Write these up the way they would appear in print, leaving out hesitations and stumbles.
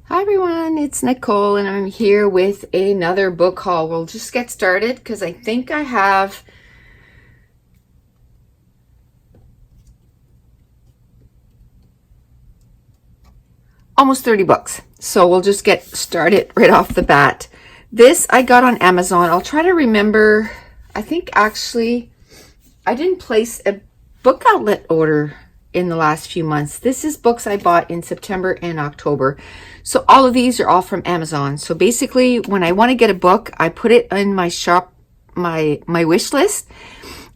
Hi everyone, it's Nicole and I'm here with another book haul. We'll just get started because I think I have almost 30 books. So we'll just get started right off the bat. This I got on Amazon. I'll try to remember. I think actually I didn't place a book outlet order in the last few months. This is books I bought in September and October. So all of these are all from Amazon. So basically when I want to get a book, I put it in my shop, my wish list,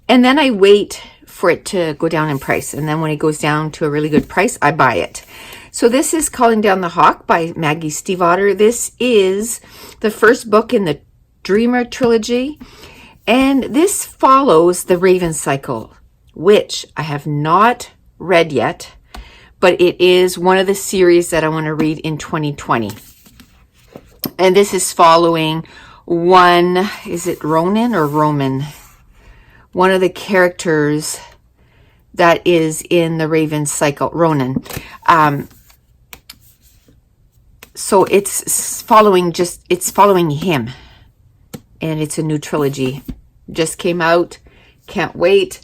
and then I wait for it to go down in price. And then when it goes down to a really good price, I buy it. So this is Calling Down the Hawk by Maggie Stiefvater. This is the first book in the Dreamer trilogy. And this follows the Raven cycle, which I have not read yet, but it is one of the series that I want to read in 2020. And this is following one, is it Ronan or Roman? One of the characters that is in the Raven cycle, Ronan. So it's following him, and it's a new trilogy. Just came out, can't wait.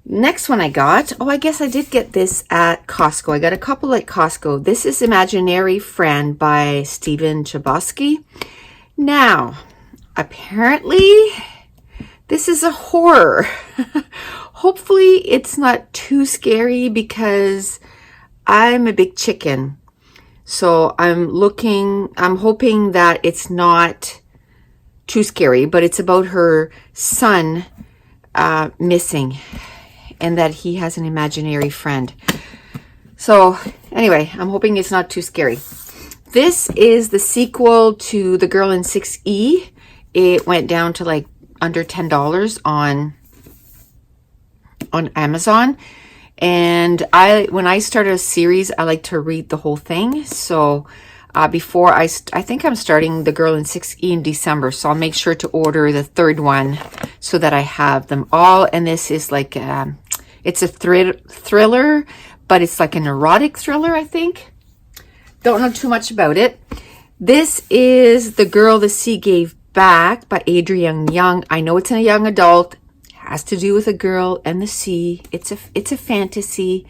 Next one I got, I guess I did get this at Costco. I got a couple at Costco. This is Imaginary Friend by Stephen Chbosky. Now, apparently, this is a horror. Hopefully, it's not too scary because I'm a big chicken. So I'm hoping that it's not too scary, but it's about her son missing, and that he has an imaginary friend. So anyway, I'm hoping it's not too scary. This is the sequel to The Girl in 6E. It went down to like under $10 on Amazon. And when I start a series, I like to read the whole thing. So before I think I'm starting The Girl in 6E in December. So I'll make sure to order the third one so that I have them all. And this is like, it's a thriller, but it's like an erotic thriller, I think. Don't know too much about it. This is The Girl the Sea Gave Back by Adrienne Young. I know it's a young adult. Has to do with a girl and the sea. It's a fantasy.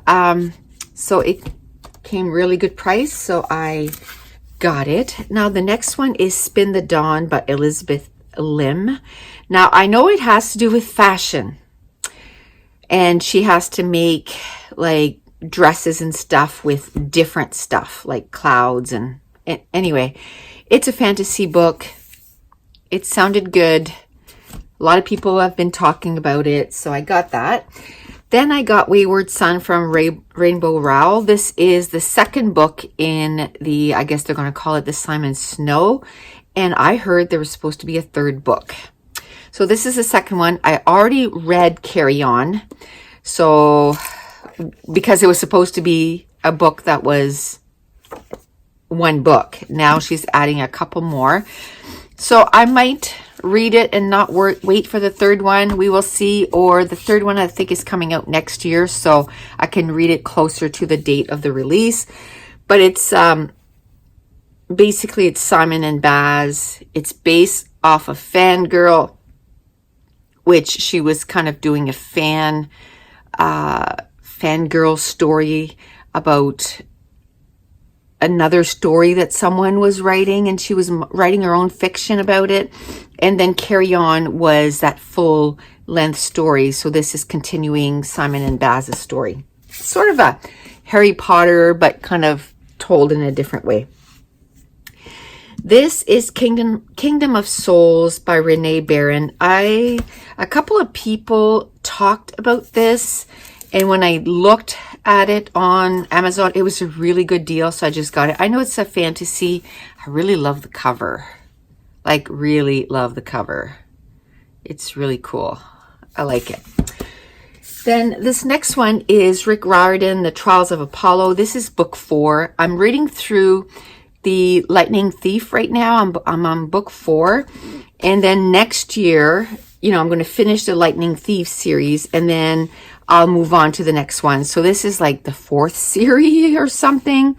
So it came really good price, so I got it. Now the next one is Spin the Dawn by Elizabeth Lim. Now I know it has to do with fashion, and she has to make like dresses and stuff with different stuff like clouds and anyway, it's a fantasy book. It sounded good. A lot of people have been talking about it, so I got that. Then I got Wayward Son from Rainbow Rowell. This is the second book in the, I guess they're going to call it the Simon Snow. And I heard there was supposed to be a third book. So this is the second one. I already read Carry On. So, because it was supposed to be a book that was one book. Now she's adding a couple more. So I might read it and not wait for the third one. We will see. Or the third one I think is coming out next year, so I can read it closer to the date of the release. But it's basically it's Simon and Baz. It's based off of Fangirl, which she was kind of doing a fangirl story about another story that someone was writing, and she was writing her own fiction about it. And then Carry On was that full length story. So this is continuing Simon and Baz's story. Sort of a Harry Potter, but kind of told in a different way. This is Kingdom of Souls by Renee Barron. A couple of people talked about this, and when I looked at it on Amazon, it was a really good deal, so I just got it. I know it's a fantasy. I really love the cover. Like, really love the cover. It's really cool. I like it. Then this next one is Rick Riordan, The Trials of Apollo. This is book 4. I'm reading through The Lightning Thief right now. I'm on book 4. And then next year, I'm going to finish the Lightning Thief series, and then I'll move on to the next one. So this is like the 4th series or something,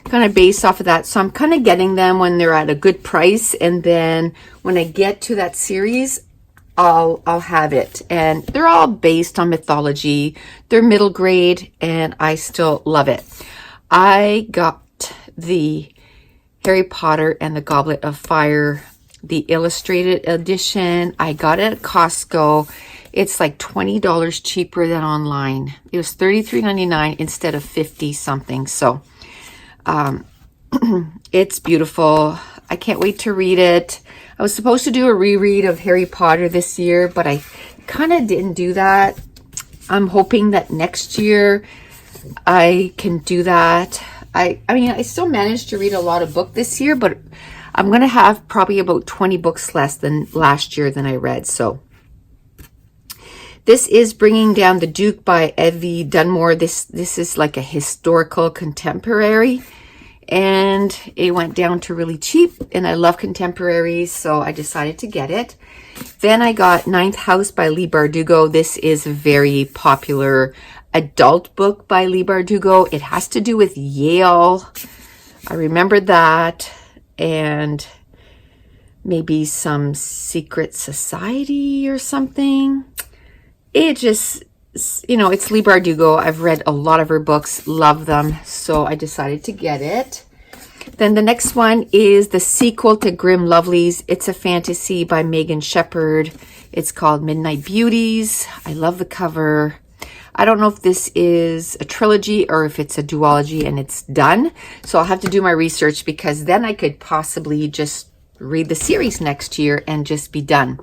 kind of based off of that. So I'm kind of getting them when they're at a good price, and then when I get to that series, I'll have it. And they're all based on mythology. They're middle grade, and I still love it. I got the Harry Potter and the Goblet of Fire, the illustrated edition. I got it at Costco. It's like $20 cheaper than online. It was $33.99 instead of $50 something. So it's beautiful. I can't wait to read it. I was supposed to do a reread of Harry Potter this year, but I kind of didn't do that. I'm hoping that next year I can do that. I mean, I still managed to read a lot of books this year, but I'm going to have probably about 20 books less than last year than I read. So this is Bringing Down the Duke by Evie Dunmore. This is like a historical contemporary, and it went down to really cheap, and I love contemporaries, so I decided to get it. Then I got Ninth House by Leigh Bardugo. This is a very popular adult book by Leigh Bardugo. It has to do with Yale. I remembered that. And maybe some secret society or something. It just, it's Leigh Bardugo. I've read a lot of her books, love them, so I decided to get it. Then the next one is the sequel to Grim Lovelies. It's a fantasy by Megan Shepherd. It's called Midnight Beauties. I love the cover. I don't know if this is a trilogy or if it's a duology and it's done. So I'll have to do my research, because then I could possibly just read the series next year and just be done.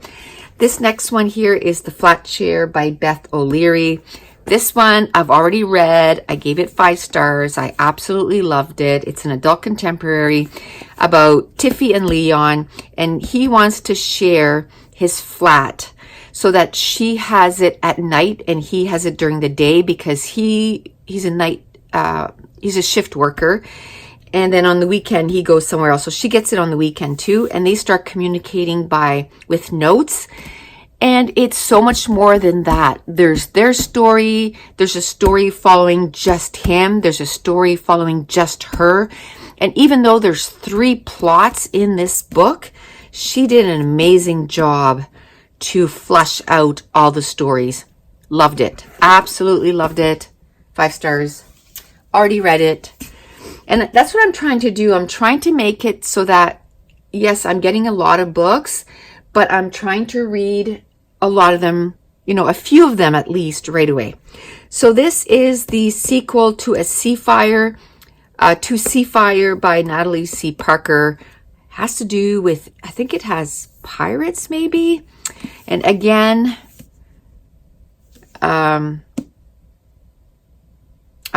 This next one here is The Flat Chair by Beth O'Leary. This one I've already read. I gave it 5 stars. I absolutely loved it. It's an adult contemporary about Tiffy and Leon, and he wants to share his flat so that she has it at night and he has it during the day, because he's a shift worker, and then on the weekend he goes somewhere else. So she gets it on the weekend too, and they start communicating with notes. And it's so much more than that. There's their story. There's a story following just him. There's a story following just her. And even though there's 3 plots in this book, she did an amazing job to flush out all the stories. Loved it. Absolutely loved it. 5 stars. Already read it. And that's what I'm trying to do. I'm trying to make it so that, yes, I'm getting a lot of books, but I'm trying to read a lot of them, a few of them at least right away. So this is the sequel to Seafire by Natalie C. Parker. Has to do with, I think it has pirates maybe. And again, I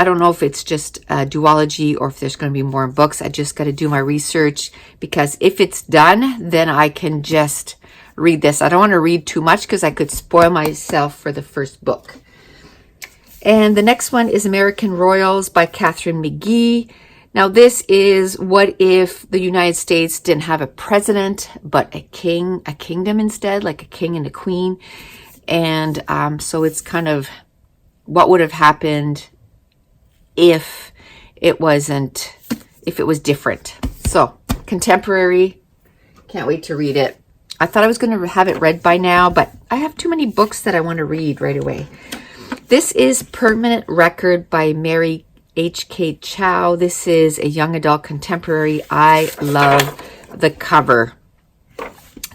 don't know if it's just a duology or if there's going to be more books. I just got to do my research, because if it's done, then I can just read this. I don't want to read too much because I could spoil myself for the first book. And the next one is American Royals by Catherine McGee. Now this is, what if the United States didn't have a president, but a kingdom instead, like a king and a queen. And so it's kind of what would have happened if it was different. So contemporary, can't wait to read it. I thought I was going to have it read by now, but I have too many books that I want to read right away. This is Permanent Record by Mary H.K. Chow. This is a young adult contemporary. I love the cover.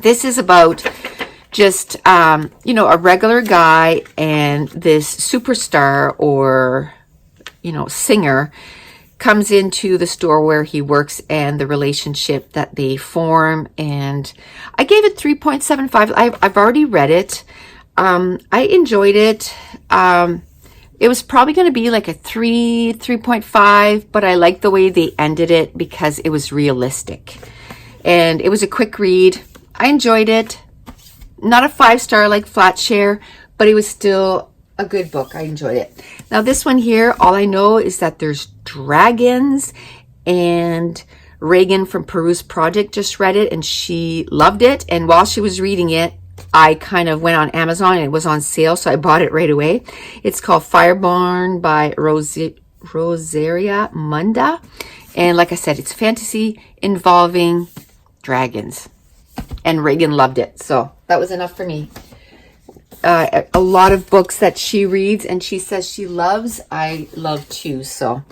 This is about just, a regular guy and this superstar or, singer comes into the store where he works and the relationship that they form. And I gave it 3.75. I've already read it. I enjoyed it. It was probably going to be like a 3.5, but I like the way they ended it because it was realistic. And it was a quick read. I enjoyed it. Not a 5-star like Flatshare, but it was still a good book. I enjoyed it. Now this one here, all I know is that there's dragons, and Reagan from Peru's Project just read it and she loved it. And while she was reading it, I kind of went on Amazon and it was on sale, so I bought it right away. It's called Fireborn by Rosaria Munda. And like I said, it's fantasy involving dragons. And Reagan loved it, so that was enough for me. A lot of books that she reads and she says she loves, I love too. So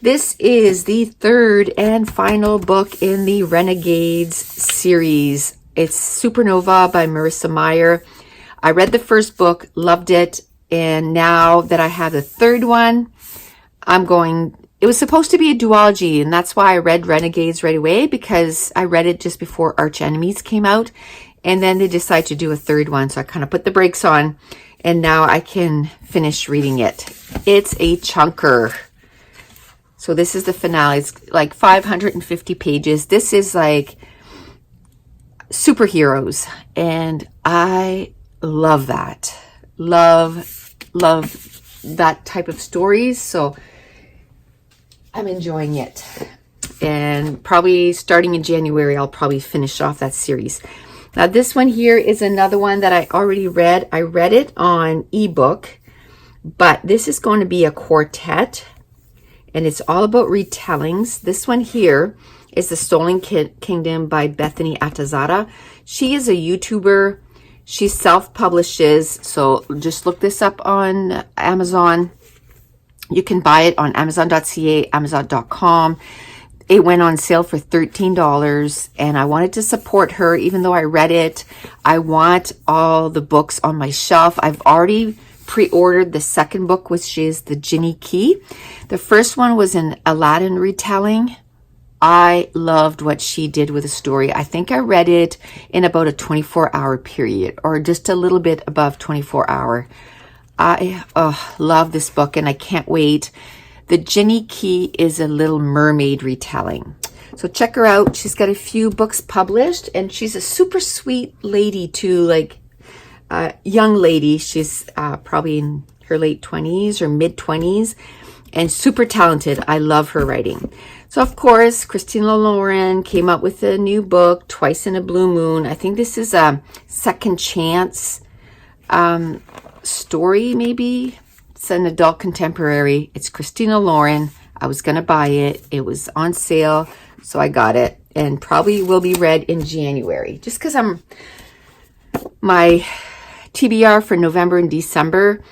this is the third and final book in the Renegades series. It's Supernova by Marissa Meyer. I read the first book, loved it, and now that I have the third one, it was supposed to be a duology, and that's why I read Renegades right away, because I read it just before Arch Enemies came out, and then they decided to do a third one, so I kind of put the brakes on, and now I can finish reading it. It's a chunker. So this is the finale. It's like 550 pages. This is like superheroes, and I love that. Love that type of stories, so I'm enjoying it. And probably starting in January, I'll probably finish off that series. Now this one here is another one that I already read. I read it on ebook, but this is going to be a quartet, and it's all about retellings. This one here is The Stolen Kingdom by Bethany Atazada. She is a YouTuber. She self-publishes, so just look this up on Amazon. You can buy it on Amazon.ca, Amazon.com. It went on sale for $13, and I wanted to support her. Even though I read it, I want all the books on my shelf. I've already pre-ordered the second book, which is The Genie Key. The first one was an Aladdin retelling. I loved what she did with the story. I think I read it in about a 24-hour period, or just a little bit above 24-hour. I love this book, and I can't wait. The Genie Key is a Little Mermaid retelling. So check her out. She's got a few books published, and she's a super sweet lady too, like young lady. She's probably in her late 20s or mid 20s, and super talented. I love her writing. So of course, Christina Lauren came up with a new book, Twice in a Blue Moon. I think this is a second chance story, maybe. It's an adult contemporary. It's Christina Lauren. I was going to buy it. It was on sale, so I got it, and probably will be read in January, just because my TBR for November and December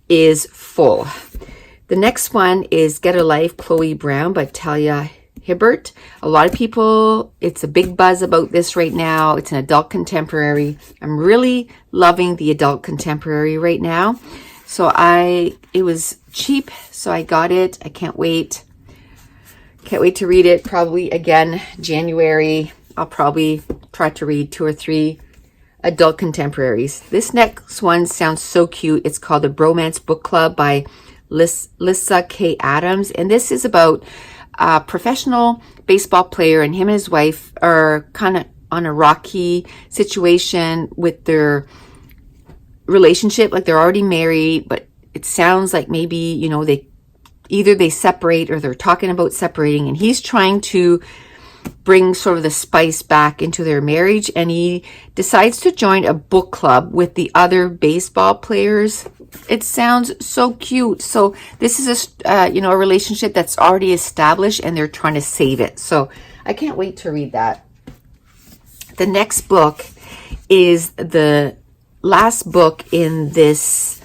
is full. The next one is Get a Life, Chloe Brown by Talia Hibbert. A lot of people, it's a big buzz about this right now. It's an adult contemporary. I'm really loving the adult contemporary right now. So it was cheap, so I got it. I can't wait. Can't wait to read it. Probably again, January. I'll probably try to read 2 or 3 adult contemporaries. This next one sounds so cute. It's called The Bromance Book Club by Lissa K. Adams. And this is about a professional baseball player, and him and his wife are kind of on a rocky situation with their relationship. Like, they're already married, but it sounds like maybe, you know, they separate, or they're talking about separating, and he's trying to bring sort of the spice back into their marriage, and he decides to join a book club with the other baseball players. It sounds so cute. So this is a relationship that's already established, and they're trying to save it. So I can't wait to read that. The next book is the last book in this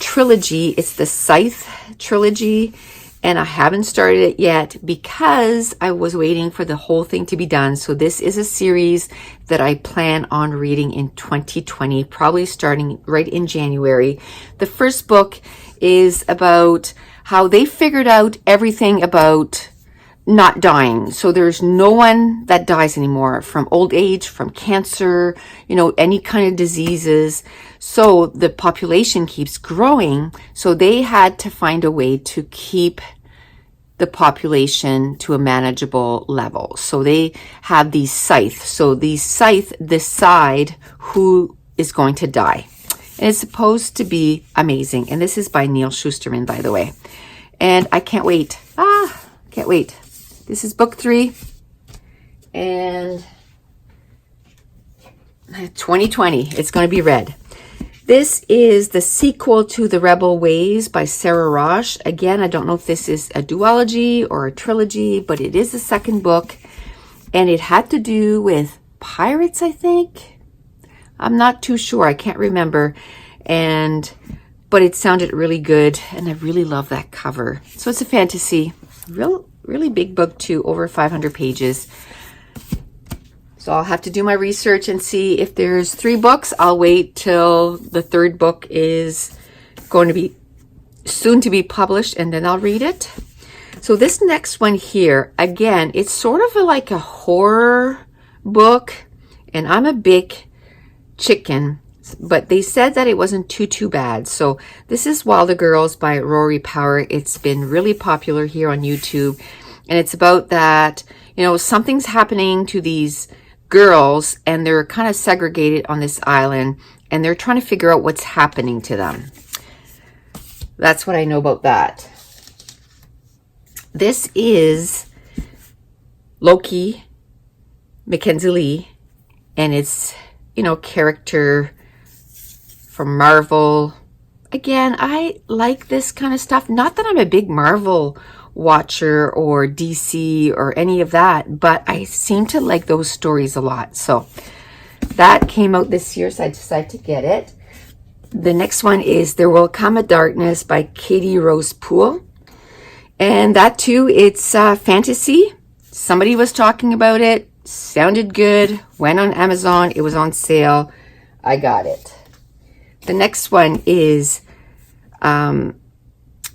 trilogy. It's the Scythe trilogy, and I haven't started it yet because I was waiting for the whole thing to be done. So this is a series that I plan on reading in 2020, probably starting right in January. The first book is about how they figured out everything about not dying. So there's no one that dies anymore from old age, from cancer, any kind of diseases. So the population keeps growing. So they had to find a way to keep the population to a manageable level. So they have these scythes. So these scythes decide who is going to die. And it's supposed to be amazing. And this is by Neil Shusterman, by the way. And I can't wait. Can't wait. This is book 3. And 2020. It's going to be read. This is the sequel to The Rebel Ways by Sarah Rosh. Again, I don't know if this is a duology or a trilogy, but it is the second book. And it had to do with pirates, I think. I'm not too sure. I can't remember. But it sounded really good. And I really love that cover. So it's a fantasy. Really big book too. Over 500 pages. So I'll have to do my research and see if there's 3 books. I'll wait till the 3rd book is going to be soon to be published, and then I'll read it. So this next one here, again, it's sort of like a horror book, and I'm a big chicken, but they said that it wasn't too bad. So this is Wilder Girls by Rory Power. It's been really popular here on YouTube, and it's about that, something's happening to these girls, and they're kind of segregated on this island, and they're trying to figure out what's happening to them. That's what I know about that. This is Loki, Mackenzie Lee, and it's, character from Marvel. Again, I like this kind of stuff. Not that I'm a big Marvel watcher or DC or any of that, but I seem to like those stories a lot. So that came out this year, so I decided to get it. The next one is There Will Come a Darkness by Katie Rose Poole. And that too, it's fantasy. Somebody was talking about it, sounded good, went on Amazon, it was on sale, I got it. The next one is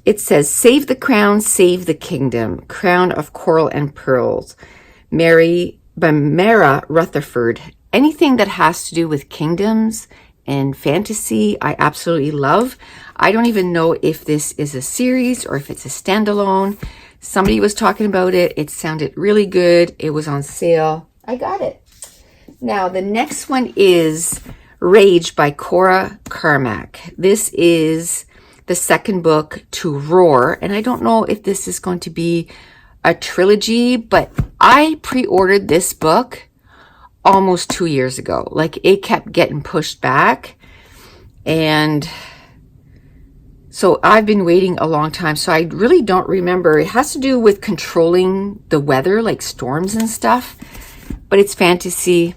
it says, Save the Crown, Save the Kingdom, Crown of Coral and Pearls, by Mara Rutherford. Anything that has to do with kingdoms and fantasy, I absolutely love. I don't even know if this is a series or if it's a standalone. Somebody was talking about it. It sounded really good. It was on sale. I got it. Now, the next one is Rage by Cora Carmack. This is the second book to Roar, and I don't know if this is going to be a trilogy, but I pre-ordered this book almost 2 years ago. Like, it kept getting pushed back, and so I've been waiting a long time, so I really don't remember. It has to do with controlling the weather, like storms and stuff, but it's fantasy,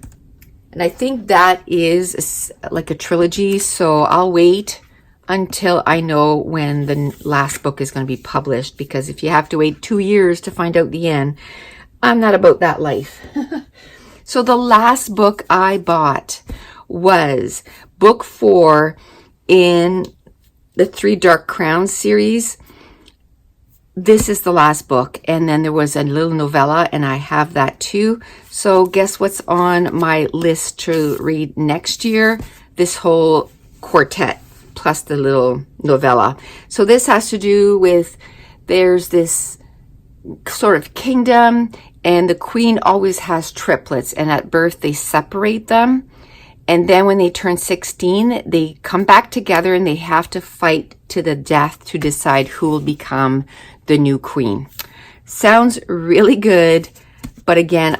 and I think that is like a trilogy, so I'll wait until I know when the last book is going to be published, because if you have to wait 2 years to find out the end, I'm not about that life. So the last book I bought was book 4 in the 3 Dark Crowns series. This is the last book, and then there was a little novella, and I have that too. So guess what's on my list to read next year? This whole quartet plus the little novella. So this has to do with, there's this sort of kingdom, and the queen always has triplets, and at birth they separate them, and then when they turn 16 they come back together, and they have to fight to the death to decide who will become the new queen. Sounds really good, but again,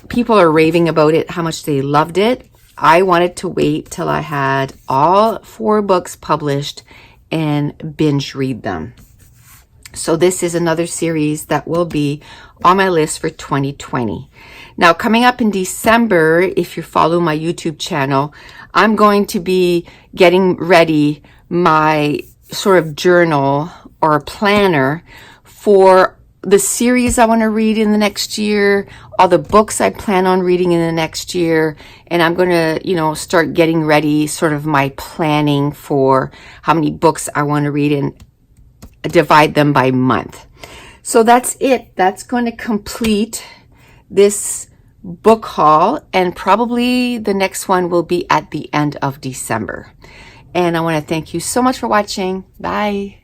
people are raving about it, how much they loved it. I wanted to wait till I had all 4 books published and binge read them. So this is another series that will be on my list for 2020. Now, coming up in December, if you follow my YouTube channel, I'm going to be getting ready my sort of journal or planner for the series I want to read in the next year, all the books I plan on reading in the next year, and I'm going to, start getting ready, sort of my planning for how many books I want to read and divide them by month. So that's it. That's going to complete this book haul, and probably the next one will be at the end of December. And I want to thank you so much for watching. Bye.